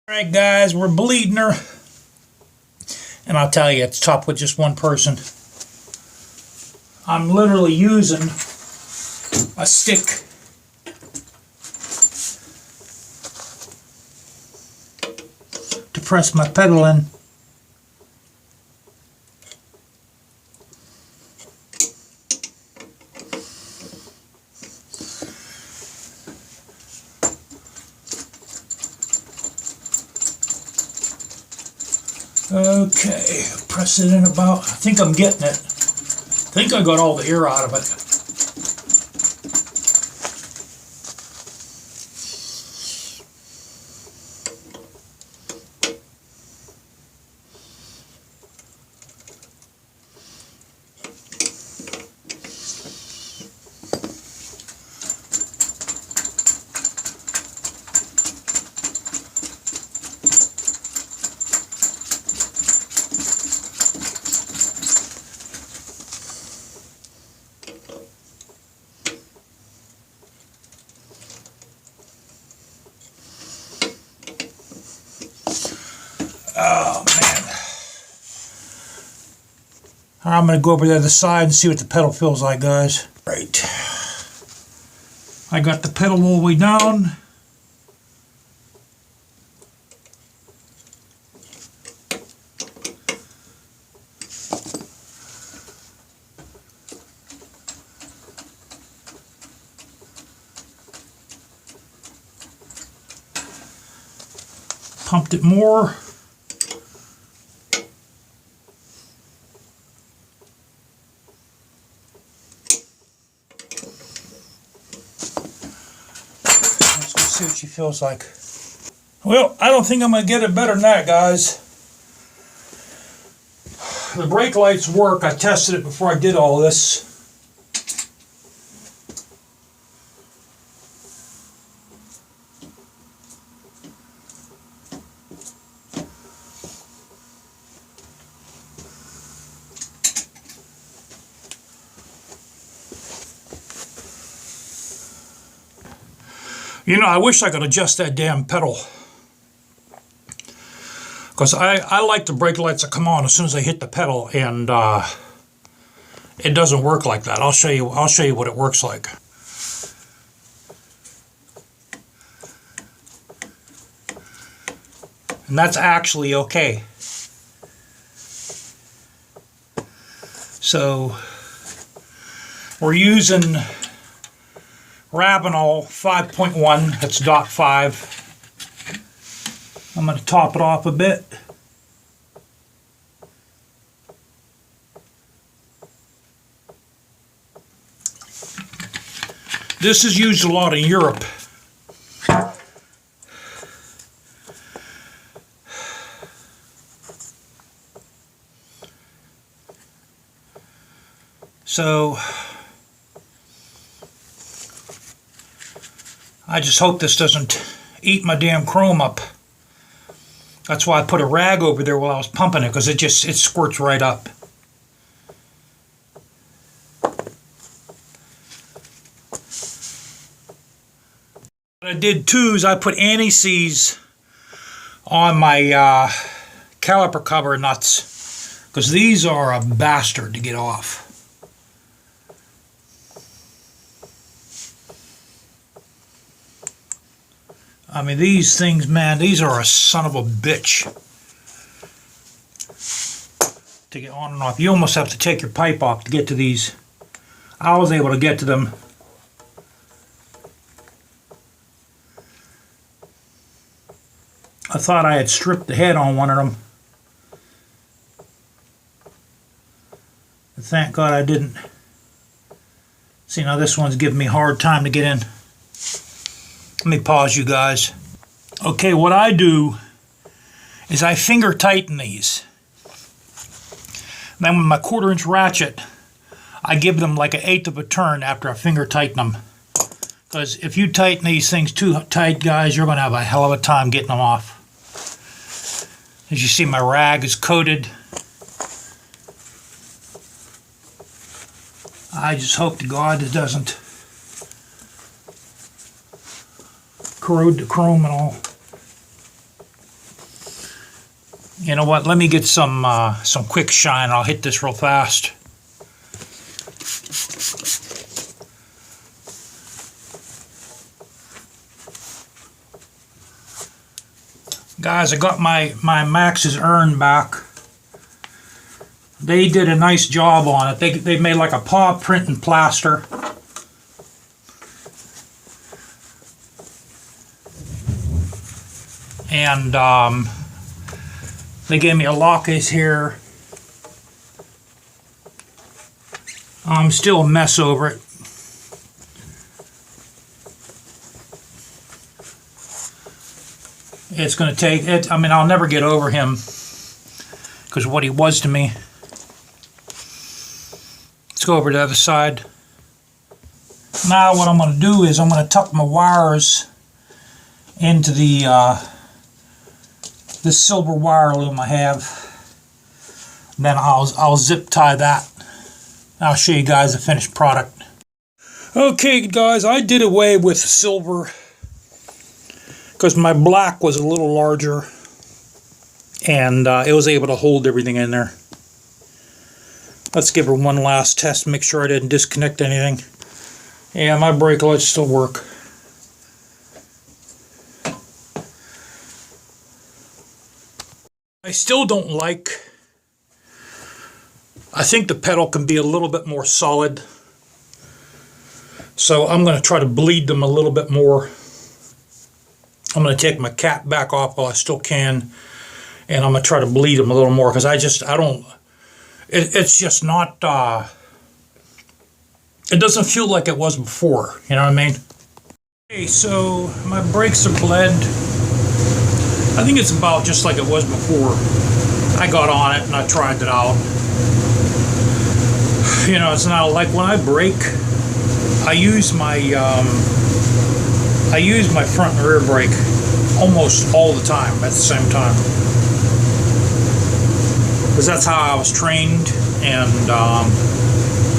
Alright guys, we're bleeding her. And I'll tell you, it's tough with just one person. I'm literally using a stick to press my pedal in. Okay, press it in about, I think I'm getting it. I think I got all the air out of it. Oh man. I'm going to go over to the other side and see what the pedal feels like, guys. Right. I got the pedal all the way down. Pumped it more. See what she feels like. Well, I don't think I'm going to get it better than that, guys. The brake lights work. I tested it before I did all this. You know, I wish I could adjust that damn pedal. Because I like the brake lights that come on as soon as I hit the pedal, and it doesn't work like that. I'll show you what it works like. And that's actually okay. So we're using Rabinol 5.1, that's .5. I'm going to top it off a bit. This is used a lot in Europe. So I just hope this doesn't eat my damn chrome up. That's why I put a rag over there while I was pumping it, because it squirts right up. What I did too is I put anti-seize on my caliper cover nuts, because these are a bastard to get off. I mean, these things, man, these are a son of a bitch to get on and off. You almost have to take your pipe off to get to these. I was able to get to them. I thought I had stripped the head on one of them. But thank God I didn't. See, now this one's giving me a hard time to get in. Let me pause you guys. Okay, what I do is I finger tighten these. Then with my 1/4-inch ratchet, I give them like 1/8 of a turn after I finger tighten them. Because if you tighten these things too tight, guys, you're going to have a hell of a time getting them off. As you see, my rag is coated. I just hope to God it doesn't corrode the chrome and all. You know what? Let me get some quick shine. I'll hit this real fast. Guys, I got my Max's urn back. They did a nice job on it. They made like a paw print and plaster. And they gave me a lock case here. I'm still a mess over it. It's going to take it. I mean, I'll never get over him because of what he was to me. Let's go over to the other side. Now what I'm going to do is I'm going to tuck my wires into the this silver wire loom I have. Then I'll zip tie that. I'll show you guys the finished product. Okay guys, I did away with silver because my black was a little larger and it was able to hold everything in there. Let's give her one last test, make sure I didn't disconnect anything. Yeah, my brake lights still work. I still don't like, I think the pedal can be a little bit more solid. So I'm going to try to bleed them a little bit more. I'm going to take my cap back off while I still can. And I'm going to try to bleed them a little more because I don't, it's just not, it doesn't feel like it was before. You know what I mean? Okay, so my brakes are bled. I think it's about just like it was before. I got on it and I tried it out. You know, it's not like when I brake, I use my front and rear brake almost all the time at the same time. Because that's how I was trained, and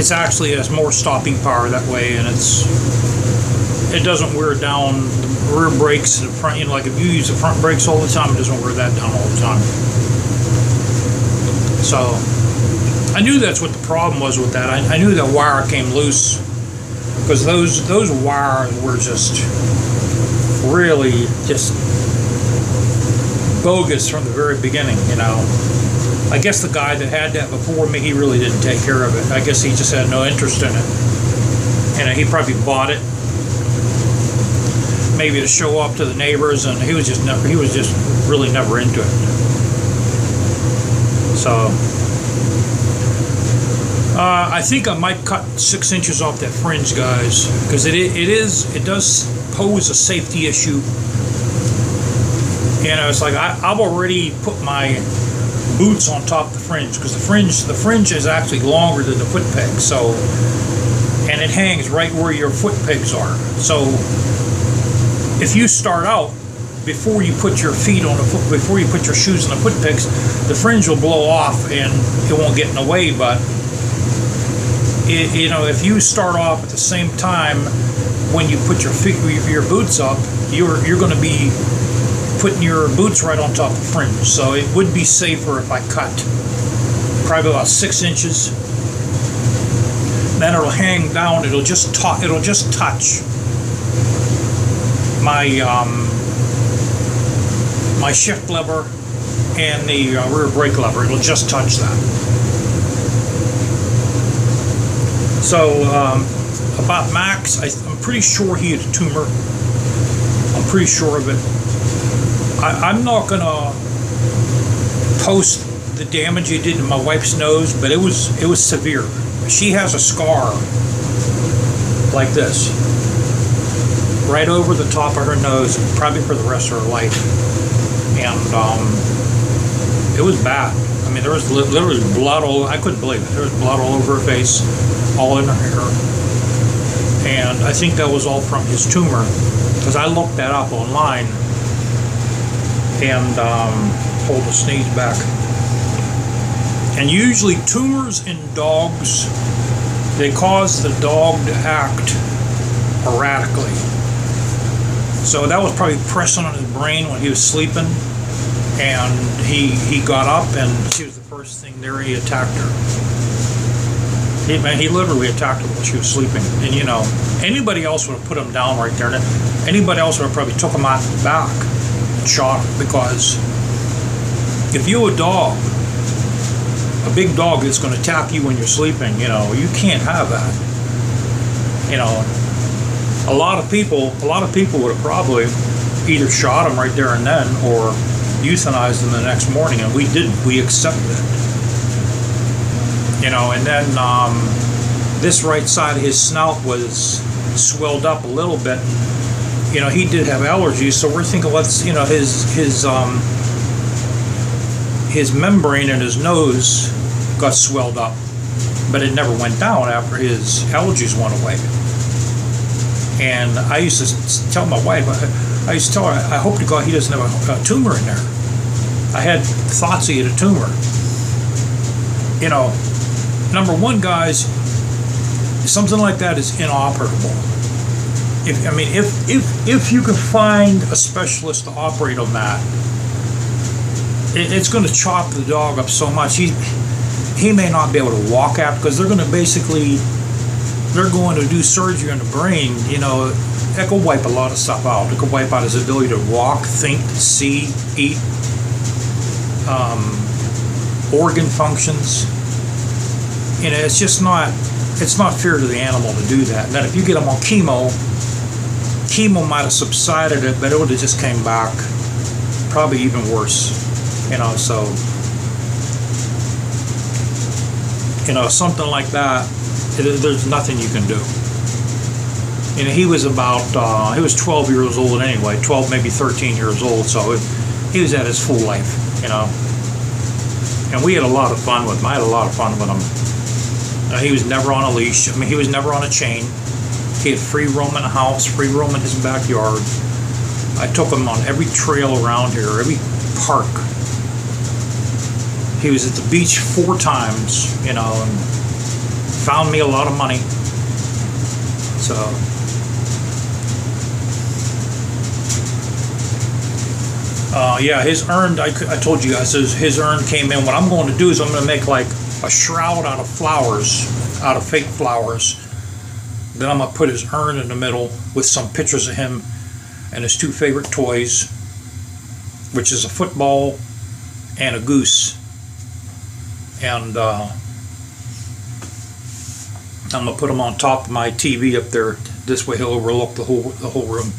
it's actually has more stopping power that way, and it doesn't wear down the rear brakes and the front. You know, like if you use the front brakes all the time, it doesn't wear that down all the time. So I knew that's what the problem was with that. I knew that wire came loose because those wires were just really just bogus from the very beginning, you know. I guess the guy that had that before me, he really didn't take care of it. I guess he just had no interest in it. And he probably bought it maybe to show off to the neighbors, and he was just really never into it. So I think I might cut 6 inches off that fringe, guys, because it does pose a safety issue. You know, it's like I've already put my boots on top of the fringe because the fringe is actually longer than the foot peg, so, and it hangs right where your foot pegs are. So if you start out before you put your feet on the foot, before you put your shoes on the foot pegs, the fringe will blow off and it won't get in the way. But you know, if you start off at the same time when you put your boots up, you're going to be putting your boots right on top of the fringe. So it would be safer if I cut probably about 6 inches. Then it'll hang down. It'll just touch my my shift lever and the rear brake lever. It'll just touch that. So about Max, I'm pretty sure he had a tumor. I'm pretty sure of it. I'm not gonna post the damage he did to my wife's nose, but it was severe. She has a scar like this right over the top of her nose, probably for the rest of her life. And it was bad. I mean, there was literally blood all, I couldn't believe it. There was blood all over her face, all in her hair. And I think that was all from his tumor, because I looked that up online. And hold the sneeze back. And usually tumors in dogs, they cause the dog to act erratically. So that was probably pressing on his brain when he was sleeping. and he got up, and she was the first thing there. He attacked her. He literally attacked her while she was sleeping. And you know, anybody else would have put him down right there. And anybody else would have probably took him out the back and shot him, because if you a dog, a big dog is going to attack you when you're sleeping, you know, you can't have that. You know, a lot of people would have probably either shot him right there and then, or euthanized him the next morning, and we didn't. We accepted it. You know, and then this right side of his snout was swelled up a little bit. You know, he did have allergies, so we're thinking, let's, you know, his membrane in his nose got swelled up, but it never went down after his allergies went away. And I used to tell my wife, I used to tell her, I hope to God he doesn't have a tumor in there. I had thoughts he had a tumor. You know, number one, guys, something like that is inoperable. If you can find a specialist to operate on that, it's going to chop the dog up so much. He may not be able to walk after, because they're going to do surgery on the brain. You know, that could wipe a lot of stuff out. It could wipe out his ability to walk, think, see, eat, organ functions. You know, it's just not fair to the animal to do that. And then if you get him on chemo might have subsided it, but it would have just came back probably even worse. You know, so, you know, something like that, there's nothing you can do. You know, he was 12 years old anyway, 12, maybe 13 years old, so he was at his full life, you know. And we had a lot of fun with him. I had a lot of fun with him. He was never on a leash. I mean, he was never on a chain. He had free roam in the house, free roam in his backyard. I took him on every trail around here, every park. He was at the beach 4 times, you know, and found me a lot of money. So, yeah, his urn, I told you guys, his urn came in. What I'm going to do is I'm going to make like a shroud out of flowers, out of fake flowers. Then I'm going to put his urn in the middle with some pictures of him and his 2 favorite toys, which is a football and a goose. And I'm going to put him on top of my TV up there. This way he'll overlook the whole room.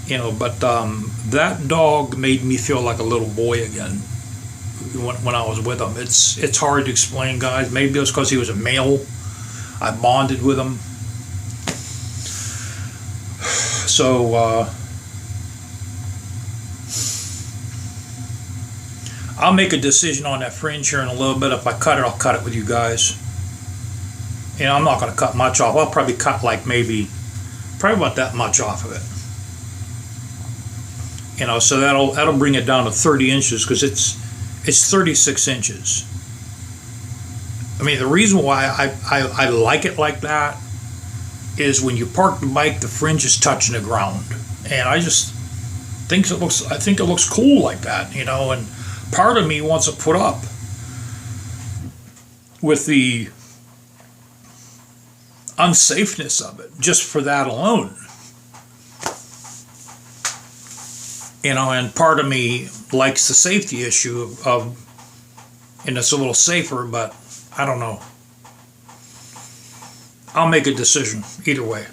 You know, but that dog made me feel like a little boy again when I was with him. It's hard to explain, guys. Maybe it was because he was a male. I bonded with him. So I'll make a decision on that fringe here in a little bit. If I cut it, I'll cut it with you guys. You know, I'm not going to cut much off. I'll probably cut like probably about that much off of it. You know, so that'll bring it down to 30 inches, because it's 36 inches. I mean, the reason why I like it like that is when you park the bike, the fringe is touching the ground, and I just think it looks cool like that, you know. And part of me wants to put up with the unsafeness of it just for that alone. You know, and part of me likes the safety issue of and it's a little safer, but I don't know. I'll make a decision either way.